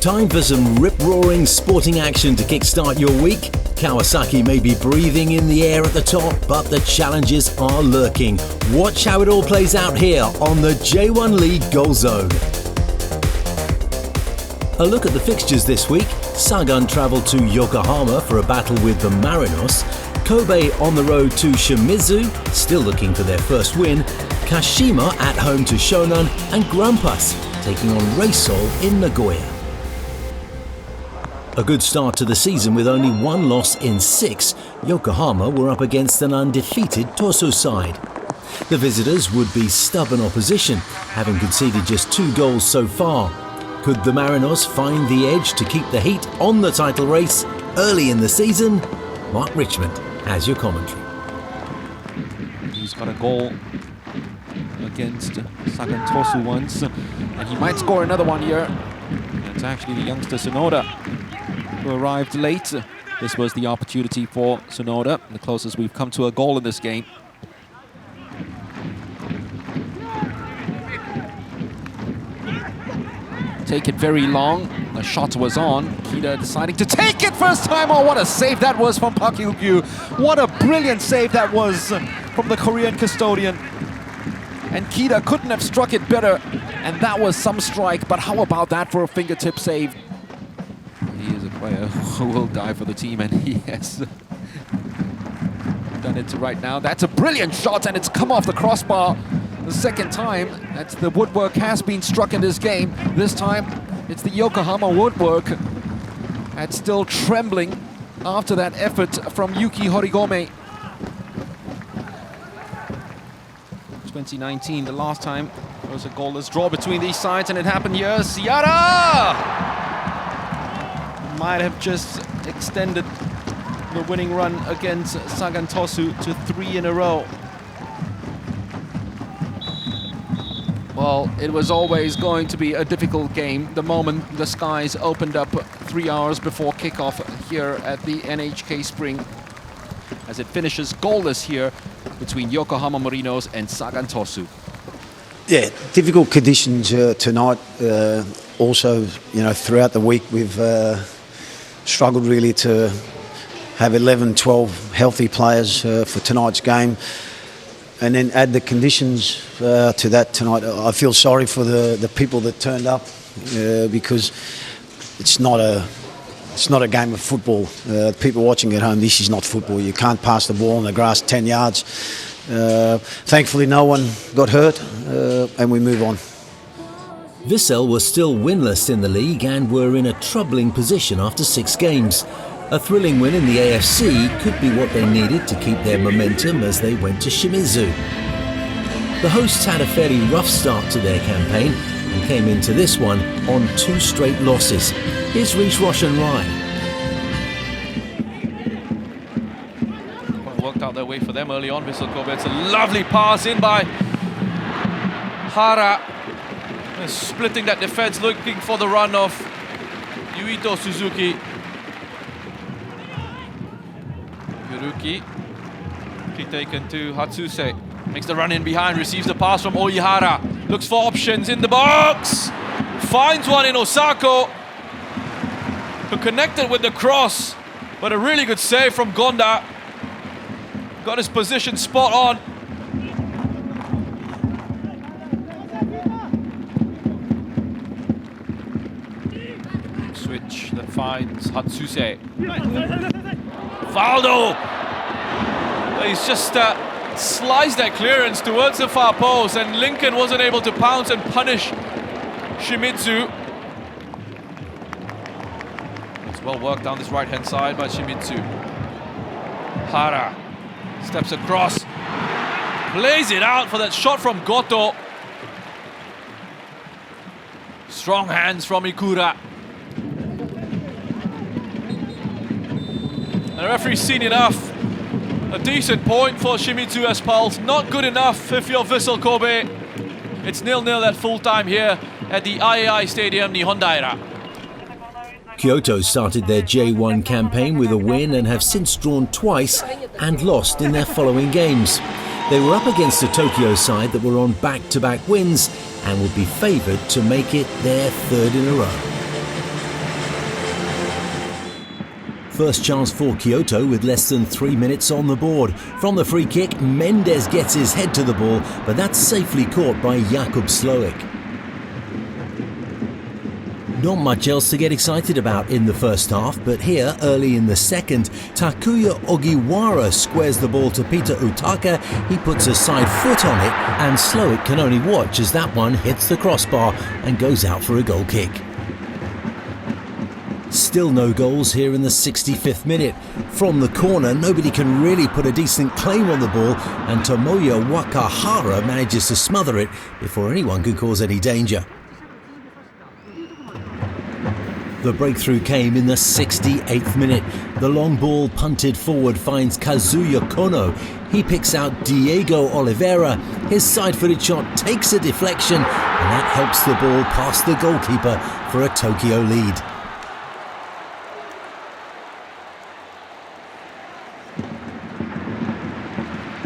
Time for some rip-roaring sporting action to kickstart your week. Kawasaki may be breathing in the air at the top, but the challenges are lurking. Watch how it all plays out here on the J1 League Goal Zone. A look at the fixtures this week. Sagan travelled to Yokohama for a battle with the Marinos. Kobe on the road to Shimizu, still looking for their first win. Kashima at home to Shonan, and Grampus taking on Reysol in Nagoya. A good start to the season with only one loss in 6. Yokohama were up against an undefeated Tosu side. The visitors would be stubborn opposition, having conceded just 2 goals so far. Could the Marinos find the edge to keep the heat on the title race early in the season? Mark Richmond has your commentary. He's got a goal against Sagan Tosu once, and he might score another one here. It's actually the youngster Sonoda who arrived late. This was the opportunity for Sonoda, the closest we've come to a goal in this game. Take it very long. The shot was on. Kida deciding to take it first time. Oh, what a save that was from Park Hyuk-gyu. What a brilliant save that was from the Korean custodian. And Kida couldn't have struck it better. And that was some strike. But how about that for a fingertip save? He is a player who will die for the team, and he has done it right now. That's a brilliant shot, and it's come off the crossbar. The second time that the woodwork has been struck in this game. This time it's the Yokohama woodwork that's still trembling after that effort from Yuki Horigome. 2019, the last time there was a goalless draw between these sides, and it happened here. Ciara might have just extended the winning run against Sagan Tosu to 3 in a row. Well, it was always going to be a difficult game the moment the skies opened up 3 hours before kickoff here at the NHK Spring, as it finishes goalless here between Yokohama Marinos and Sagan Tosu. Yeah, difficult conditions tonight. Also, throughout the week we've struggled really to have 11, 12 healthy players for tonight's game. And then add the conditions to that tonight. I feel sorry for the people that turned up because it's not a game of football. People watching at home, this is not football. You can't pass the ball on the grass 10 yards. Thankfully, no one got hurt, and we move on. Vissel were still winless in the league and were in a troubling position after 6 games. A thrilling win in the AFC could be what they needed to keep their momentum as they went to Shimizu. The hosts had a fairly rough start to their campaign and came into this one on 2 straight losses. Here's Rish Roshan Rai. Well, worked out their way for them early on, Vissel Kobe. It's a lovely pass in by Hara. Splitting that defense, looking for the run of Yuito Suzuki. Yuruki, taken to Hatsuse, makes the run in behind, receives the pass from Oihara, looks for options in the box, finds one in Osako, who connected with the cross, but a really good save from Gonda, got his position spot on. Switch that finds Hatsuse. Valdo! He's just sliced that clearance towards the far post, and Lincoln wasn't able to pounce and punish Shimizu. It's well worked down this right-hand side by Shimizu. Hara steps across, plays it out for that shot from Goto. Strong hands from Ikura. The referee's seen enough. A decent point for Shimizu as Pulse. Not good enough if you're Vissel Kobe. It's 0-0 at full time here at the IAI Stadium, Nihondaira. Kyoto started their J1 campaign with a win and have since drawn twice and lost in their following games. They were up against a Tokyo side that were on back-to-back wins and would be favoured to make it their 3rd in a row. First chance for Kyoto with less than 3 minutes on the board. From the free kick, Mendes gets his head to the ball, but that's safely caught by Jakub Sloik. Not much else to get excited about in the first half, but here, early in the second, Takuya Ogiwara squares the ball to Peter Utaka. He puts a side foot on it, and Sloik can only watch as that one hits the crossbar and goes out for a goal kick. Still no goals here in the 65th minute. From the corner, nobody can really put a decent claim on the ball, and Tomoya Wakahara manages to smother it before anyone could cause any danger. The breakthrough came in the 68th minute. The long ball punted forward finds Kazuya Kono. He picks out Diego Oliveira. His side-footed shot takes a deflection, and that helps the ball past the goalkeeper for a Tokyo lead.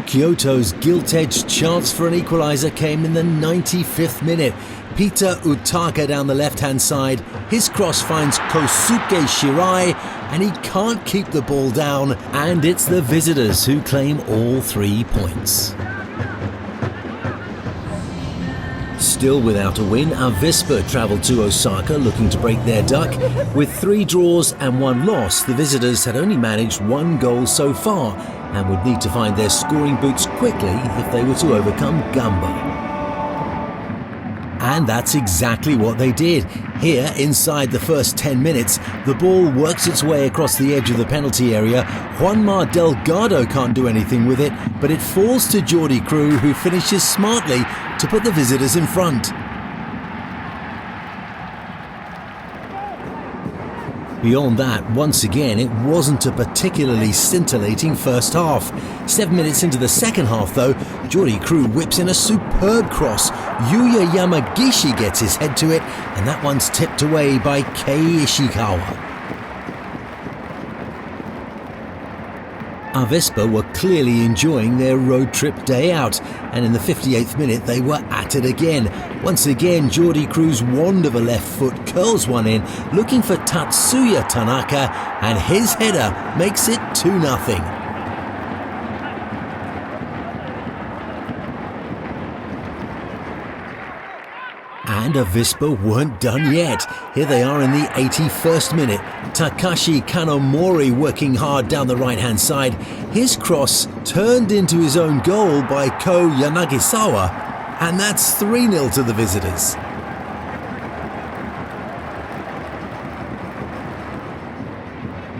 Kyoto's gilt-edged chance for an equaliser came in the 95th minute. Peter Utaka down the left-hand side. His cross finds Kosuke Shirai, and he can't keep the ball down. And it's the visitors who claim all 3 points. Still without a win, Avispa travelled to Osaka looking to break their duck. With 3 draws and 1 loss, the visitors had only managed 1 goal so far and would need to find their scoring boots quickly if they were to overcome Gamba. And that's exactly what they did. Here, inside the first 10 minutes, the ball works its way across the edge of the penalty area. Juanma Delgado can't do anything with it, but it falls to Jordi Crew, who finishes smartly to put the visitors in front. Beyond that, once again, it wasn't a particularly scintillating first half. 7 minutes into the second half, though, Jordi Crew whips in a superb cross. Yuya Yamagishi gets his head to it, and that one's tipped away by Kei Ishikawa. Avispa were clearly enjoying their road trip day out, and in the 58th minute they were at it again. Once again, Jordi Crew's wand of a left foot curls one in, looking for Tatsuya Tanaka, and his header makes it 2-0. And Avispa weren't done yet. Here they are in the 81st minute. Takashi Kanomori working hard down the right-hand side. His cross turned into his own goal by Ko Yanagisawa, and that's 3-0 to the visitors.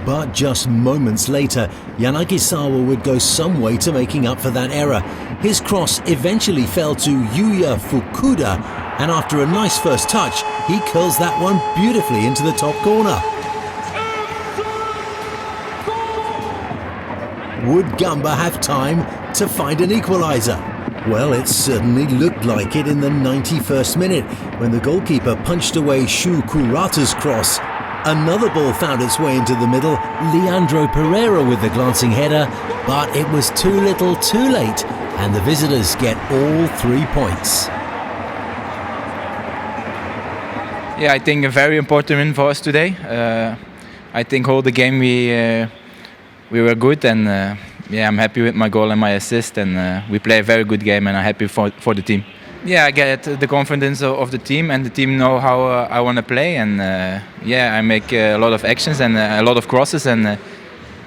But just moments later, Yanagisawa would go some way to making up for that error. His cross eventually fell to Yuya Fukuda, and after a nice first touch, he curls that one beautifully into the top corner. Would Gamba have time to find an equaliser? Well, it certainly looked like it in the 91st minute, when the goalkeeper punched away Shu Kurata's cross. Another ball found its way into the middle, Leandro Pereira with the glancing header, but it was too little too late, and the visitors get all 3 points. Yeah, I think a very important win for us today. I think all the game we were good, and yeah, I'm happy with my goal and my assist, and we play a very good game, and I'm happy for the team. Yeah, I get the confidence of the team, and the team know how I want to play, and yeah, I make a lot of actions and a lot of crosses, and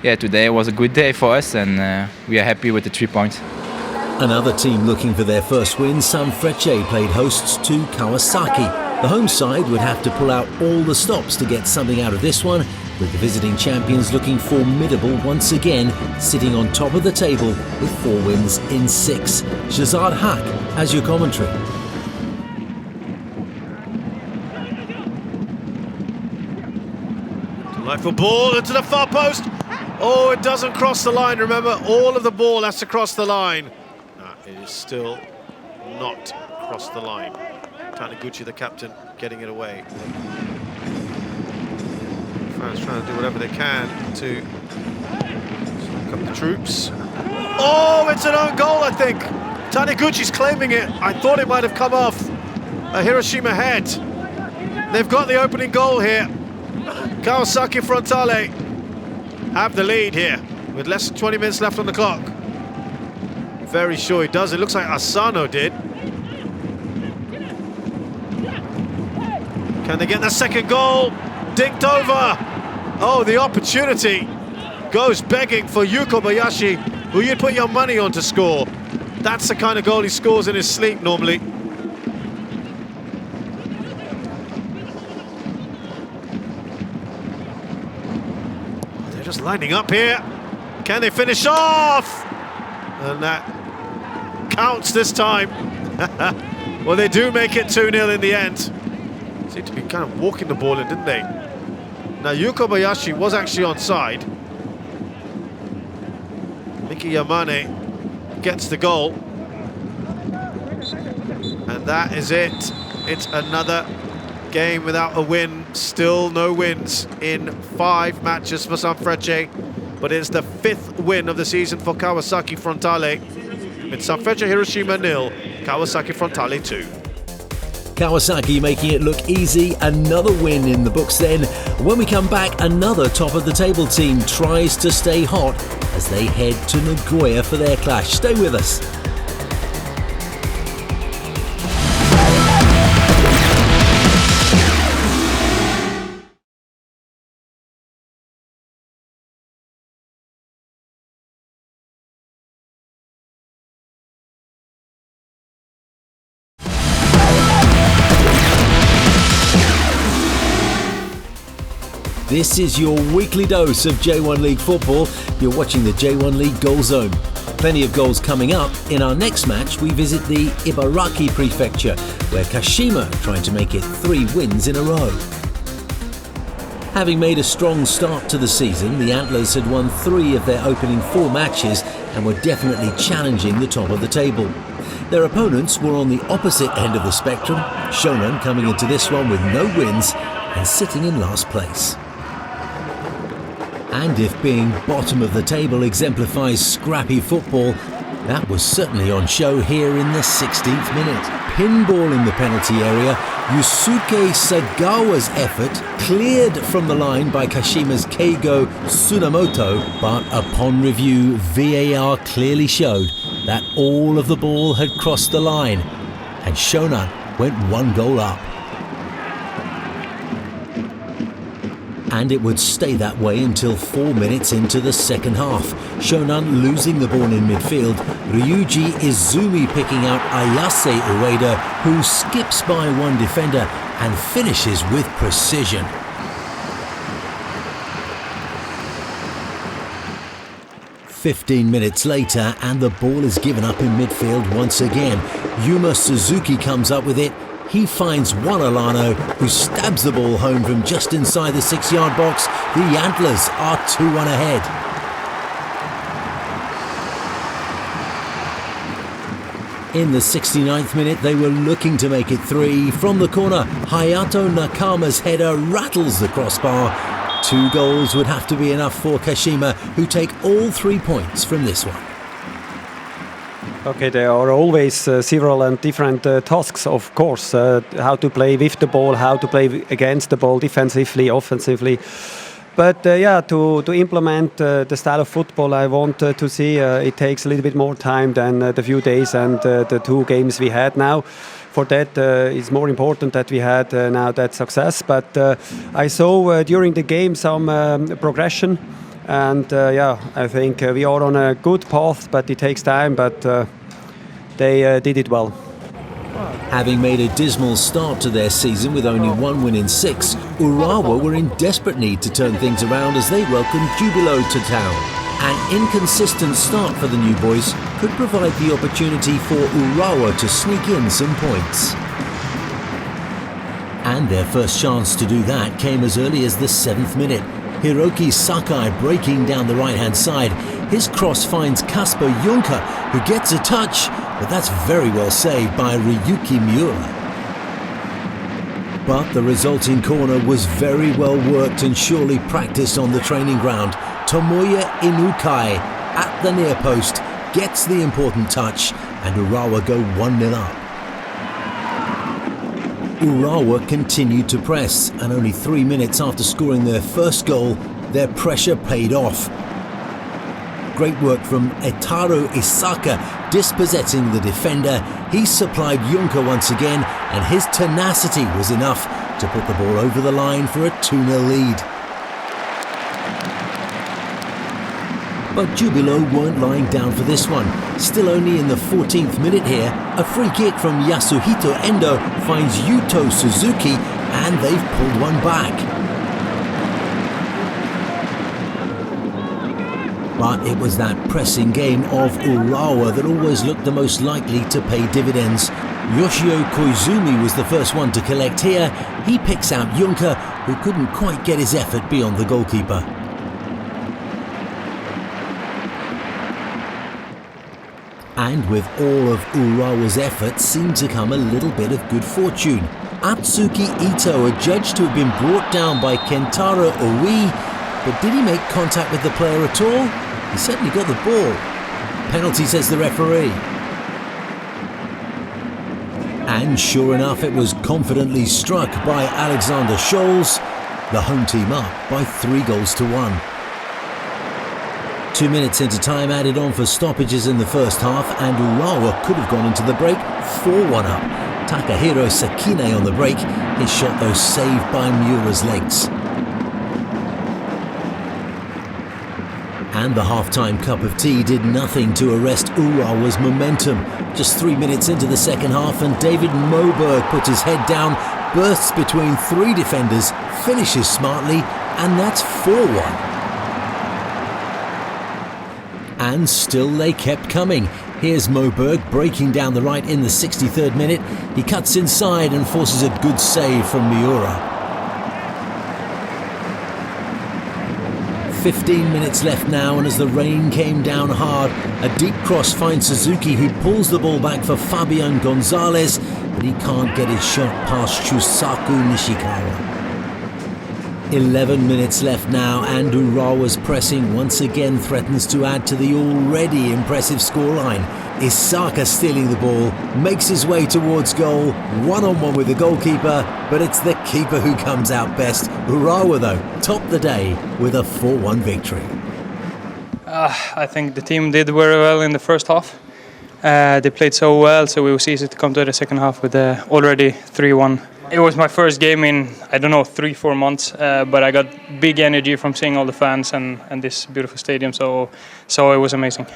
yeah, today was a good day for us, and we are happy with the 3 points. Another team looking for their first win, Sanfrecce played hosts to Kawasaki. The home side would have to pull out all the stops to get something out of this one, with the visiting champions looking formidable once again, sitting on top of the table with 4 wins in 6. Shazad Haq has your commentary. Delightful ball into the far post. Oh, it doesn't cross the line. Remember, all of the ball has to cross the line. No, it is still not crossed the line. Taniguchi, the captain, getting it away. Fans trying to do whatever they can to soak up the troops. Oh, it's an own goal, I think. Taniguchi's claiming it. I thought it might have come off a Hiroshima head. They've got the opening goal here. Kawasaki Frontale. have the lead here with less than 20 minutes left on the clock. Very sure he does. It looks like Asano did. Can they get the second goal? Dinked over. Oh, the opportunity goes begging for Yu Kobayashi, who you'd put your money on to score. That's the kind of goal he scores in his sleep normally. They're just lining up here. Can they finish off? And that counts this time. Well, they do make it 2-0 in the end. Seemed to be kind of walking the ball in, didn't they? Now, Yu Kobayashi was actually onside. Miki Yamane gets the goal. And that is it. It's another game without a win. Still no wins in 5 matches for Sanfrecce. But it's the 5th win of the season for Kawasaki Frontale. It's Sanfrecce Hiroshima 0, Kawasaki Frontale 2. Kawasaki making it look easy, another win in the books then. When we come back, another top-of-the-table team tries to stay hot as they head to Nagoya for their clash. Stay with us. This is your weekly dose of J1 League football. You're watching the J1 League Goal Zone. Plenty of goals coming up. In our next match, we visit the Ibaraki Prefecture, where Kashima are trying to make it 3 wins in a row. Having made a strong start to the season, the Antlers had won 3 of their opening 4 matches and were definitely challenging the top of the table. Their opponents were on the opposite end of the spectrum, Shonan coming into this one with no wins and sitting in last place. And if being bottom of the table exemplifies scrappy football, that was certainly on show here in the 16th minute. Pinball in the penalty area, Yusuke Sagawa's effort cleared from the line by Kashima's Keigo Tsunamoto, but upon review, VAR clearly showed that all of the ball had crossed the line, and Shonan went 1 goal up. And it would stay that way until 4 minutes into the second half. Shonan losing the ball in midfield, Ryuji Izumi picking out Ayase Ueda, who skips by 1 defender and finishes with precision. "15 minutes later and the ball is given up in midfield once again. Yuma Suzuki comes up with it. He finds Juan Alano, who stabs the ball home from just inside the 6-yard box. The Antlers are 2-1 ahead. In the 69th minute, they were looking to make it 3. From the corner, Hayato Nakama's header rattles the crossbar. 2 goals would have to be enough for Kashima, who take all 3 points from this one. Okay, there are always several and different tasks, of course, how to play with the ball, how to play against the ball, defensively, offensively. But to implement the style of football I want to see, it takes a little bit more time than the few days and the 2 games we had now. For that, it's more important that we had now that success. But I saw during the game some progression. And I think we are on a good path, but it takes time, but they did it well. Having made a dismal start to their season with only 1 win in 6, Urawa were in desperate need to turn things around as they welcomed Jubilo to town. An inconsistent start for the new boys could provide the opportunity for Urawa to sneak in some points. And their first chance to do that came as early as the 7th minute. Hiroki Sakai breaking down the right-hand side. His cross finds Kasper Juncker, who gets a touch, but that's very well saved by Ryuki Miura. But the resulting corner was very well worked and surely practiced on the training ground. Tomoya Inukai at the near post gets the important touch, and Urawa go 1-0 up. Urawa continued to press, and only 3 minutes after scoring their first goal, their pressure paid off. Great work from Etaro Isaka dispossessing the defender. He supplied Juncker once again, and his tenacity was enough to put the ball over the line for a 2-0 lead. But Jubilo weren't lying down for this one. Still only in the 14th minute here, a free kick from Yasuhito Endo finds Yuto Suzuki, and they've pulled one back. But it was that pressing game of Urawa that always looked the most likely to pay dividends. Yoshio Koizumi was the first one to collect here. He picks out Juncker, who couldn't quite get his effort beyond the goalkeeper. And with all of Urawa's efforts seemed to come a little bit of good fortune. Atsuki Ito adjudged to have been brought down by Kentaro Oi, but did he make contact with the player at all? He certainly got the ball. Penalty, says the referee. And sure enough, it was confidently struck by Alexander Scholz, the home team up by 3-1. 2 minutes into time added on for stoppages in the first half, and Urawa could have gone into the break 4-1 up. Takahiro Sakine on the break, his shot though saved by Miura's legs. And the half-time cup of tea did nothing to arrest Urawa's momentum. Just 3 minutes into the second half, and David Moberg puts his head down, bursts between 3 defenders, finishes smartly, and that's 4-1. And still they kept coming. Here's Moberg breaking down the right in the 63rd minute. He cuts inside and forces a good save from Miura. 15 minutes left now, and as the rain came down hard, a deep cross finds Suzuki, who pulls the ball back for Fabian Gonzalez, but he can't get his shot past Shusaku Nishikawa. 11 minutes left now, and Urawa's pressing once again threatens to add to the already impressive scoreline. Isaka stealing the ball, makes his way towards goal, one-on-one with the goalkeeper, but it's the keeper who comes out best. Urawa, though, topped the day with a 4-1 victory. I think the team did very well in the first half. They played so well, so it was easy to come to the second half with already 3-1. It was my first game in, 3-4 months, but I got big energy from seeing all the fans and this beautiful stadium, so it was amazing.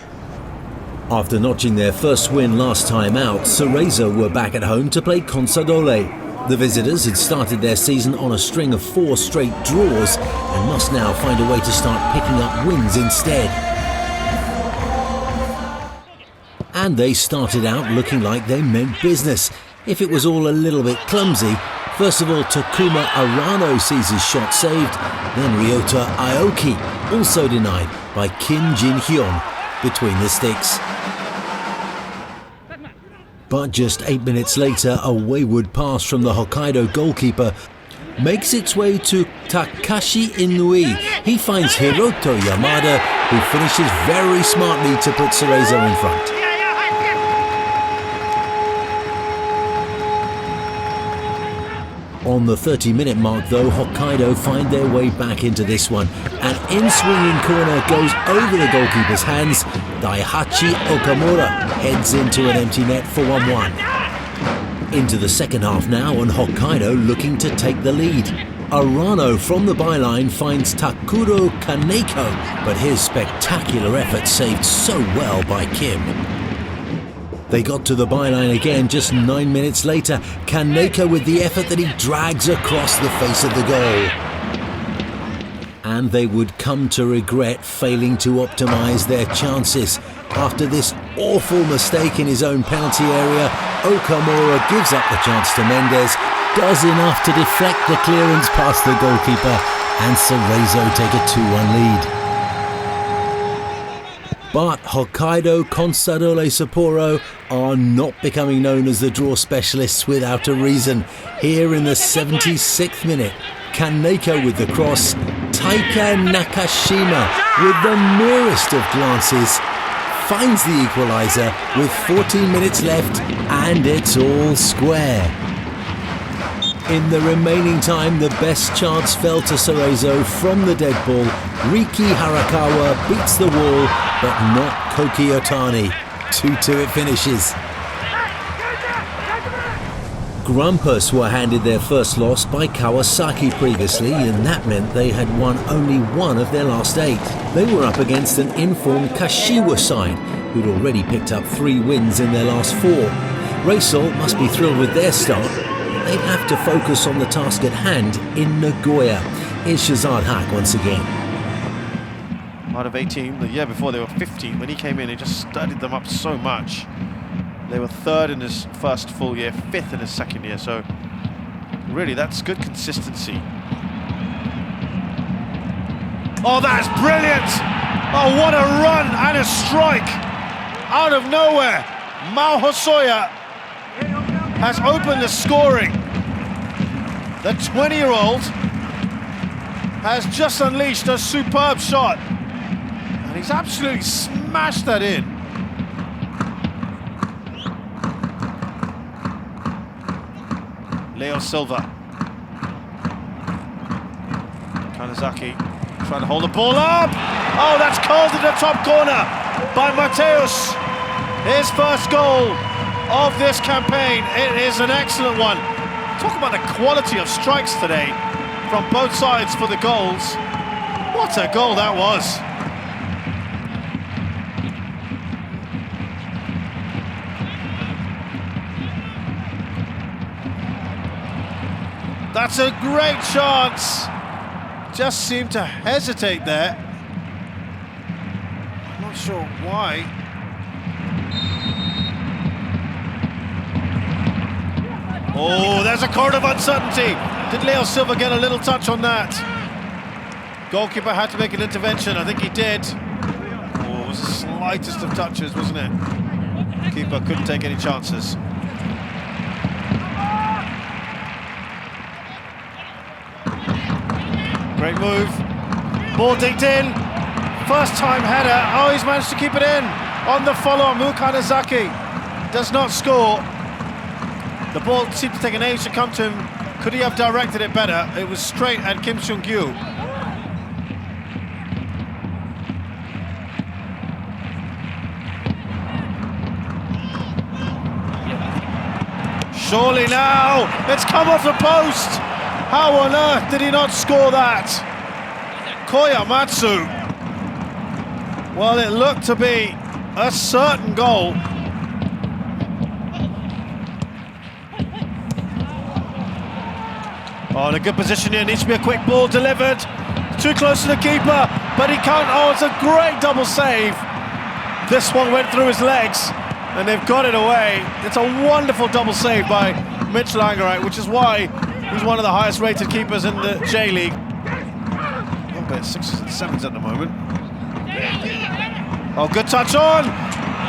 After notching their first win last time out, Cerezo were back at home to play Consadole. The visitors had started their season on a string of 4 straight draws and must now find a way to start picking up wins instead. And they started out looking like they meant business. If it was all a little bit clumsy, first of all Takuma Arano sees his shot saved, then Ryota Aoki also denied by Kim Jin-hyun between the sticks. But just 8 minutes later, a wayward pass from the Hokkaido goalkeeper makes its way to Takashi Inui. He finds Hiroto Yamada, who finishes very smartly to put Cerezo in front. On the 30-minute mark, though, Hokkaido find their way back into this one. An in-swinging corner goes over the goalkeeper's hands. Daihachi Okamura heads into an empty net for 1-1. Into the second half now, and Hokkaido looking to take the lead. Arano from the byline finds Takuro Kaneko, but his spectacular effort saved so well by Kim. They got to the byline again just 9 minutes later. Kaneko with the effort that he drags across the face of the goal. And they would come to regret failing to optimise their chances. After this awful mistake in his own penalty area, Okamura gives up the chance to Mendes, does enough to deflect the clearance past the goalkeeper, and Cerezo take a 2-1 lead. But Hokkaido Consadole Sapporo are not becoming known as the draw specialists without a reason. Here in the 76th minute, Kaneko with the cross, Taika Nakashima with the merest of glances finds the equaliser with 14 minutes left, and it's all square. In the remaining time, the best chance fell to Cerezo from the dead ball. Riki Harakawa beats the wall, but not Koki Otani. 2-2 it finishes. Grumpus were handed their first loss by Kawasaki previously, and that meant they had won only one of their last 8. They were up against an informed Kashiwa side, who'd already picked up 3 wins in their last 4. Reysol must be thrilled with their start. They'd have to focus on the task at hand in Nagoya. Here's Shazad Haq once again. Out of 18, the year before they were 15. When he came in, he just studied them up so much. They were 3rd in his first full year, 5th in his second year, so really that's good consistency. Oh, that's brilliant! Oh, what a run and a strike! Out of nowhere, Mao Hosoya has opened the scoring. The 20-year-old has just unleashed a superb shot, and he's absolutely smashed that in. Leo Silva. Kanazaki trying to hold the ball up. Oh, that's called in the top corner by Mateus. His first goal of this campaign. It is an excellent one. Talk about the quality of strikes today from both sides for the goals. What a goal that was. That's a great chance. Just seemed to hesitate there. I'm not sure why. Oh, there's a chord of uncertainty. Did Leo Silva get a little touch on that? Goalkeeper had to make an intervention. I think he did. Oh, it was the slightest of touches, wasn't it? Keeper couldn't take any chances. Great move. Ball dinked in. First time header. Oh, he's managed to keep it in. On the follow, Mukanazaki does not score. The ball seemed to take an age to come to him. Could he have directed it better? It was straight at Kim Seung-gyu. Surely now, it's come off the post. How on earth did he not score that? Koyamatsu. Well, it looked to be a certain goal. Oh, in a good position here, needs to be a quick ball delivered. Too close to the keeper, but he can't. Oh, it's a great double save. This one went through his legs, and they've got it away. It's a wonderful double save by Mitch Langerite, which is why he's one of the highest rated keepers in the J.League. But 6s and 7s at the moment. Oh, good touch on.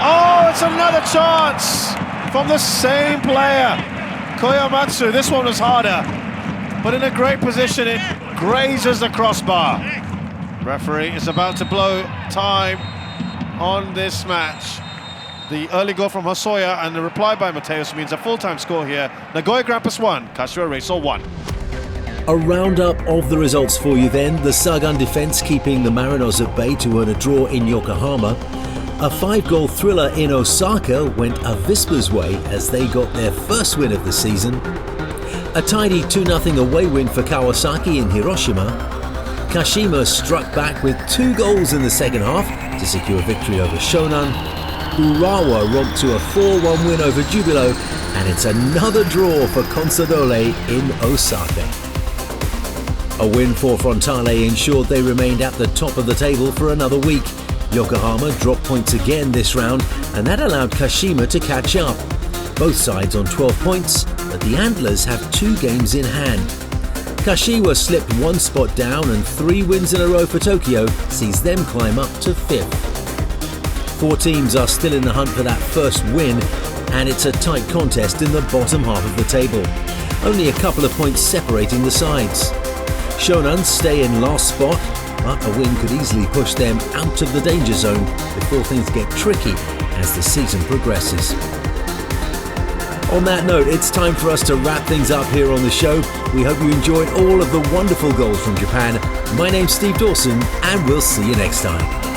Oh, it's another chance from the same player, Koyamatsu. This one was harder, but in a great position, it grazes the crossbar. Referee is about to blow time on this match. The early goal from Hosoya and the reply by Mateus means a full-time score here. Nagoya Grampus 1, Kashiwa Reysol 1. A roundup of the results for you then. The Sagan defence keeping the Marinos at bay to earn a draw in Yokohama. A 5-goal thriller in Osaka went Avispa's way as they got their first win of the season. A tidy 2-0 away win for Kawasaki in Hiroshima. Kashima struck back with 2 goals in the second half to secure victory over Shonan. Urawa romped to a 4-1 win over Jubilo, and it's another draw for Consadole in Osaka. A win for Frontale ensured they remained at the top of the table for another week. Yokohama dropped points again this round, and that allowed Kashima to catch up. Both sides on 12 points, but the Antlers have 2 games in hand. Kashiwa slipped 1 spot down, and 3 wins in a row for Tokyo sees them climb up to 5th. 4 teams are still in the hunt for that first win, and it's a tight contest in the bottom half of the table. Only a couple of points separating the sides. Shonan stay in last spot, but a win could easily push them out of the danger zone before things get tricky as the season progresses. On that note, it's time for us to wrap things up here on the show. We hope you enjoyed all of the wonderful goals from Japan. My name's Steve Dawson, and we'll see you next time.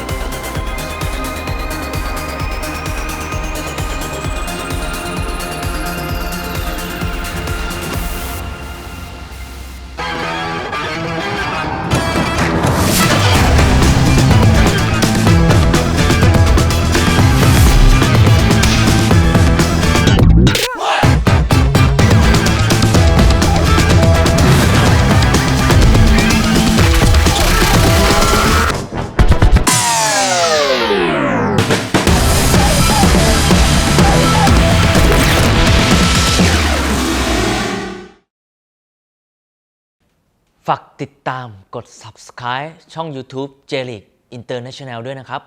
ฝากติดตามกด Subscribe ช่อง YouTube J.League International ด้วยนะครับ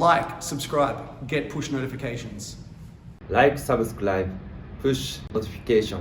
Like, subscribe, get push notifications. Like, subscribe, push notification.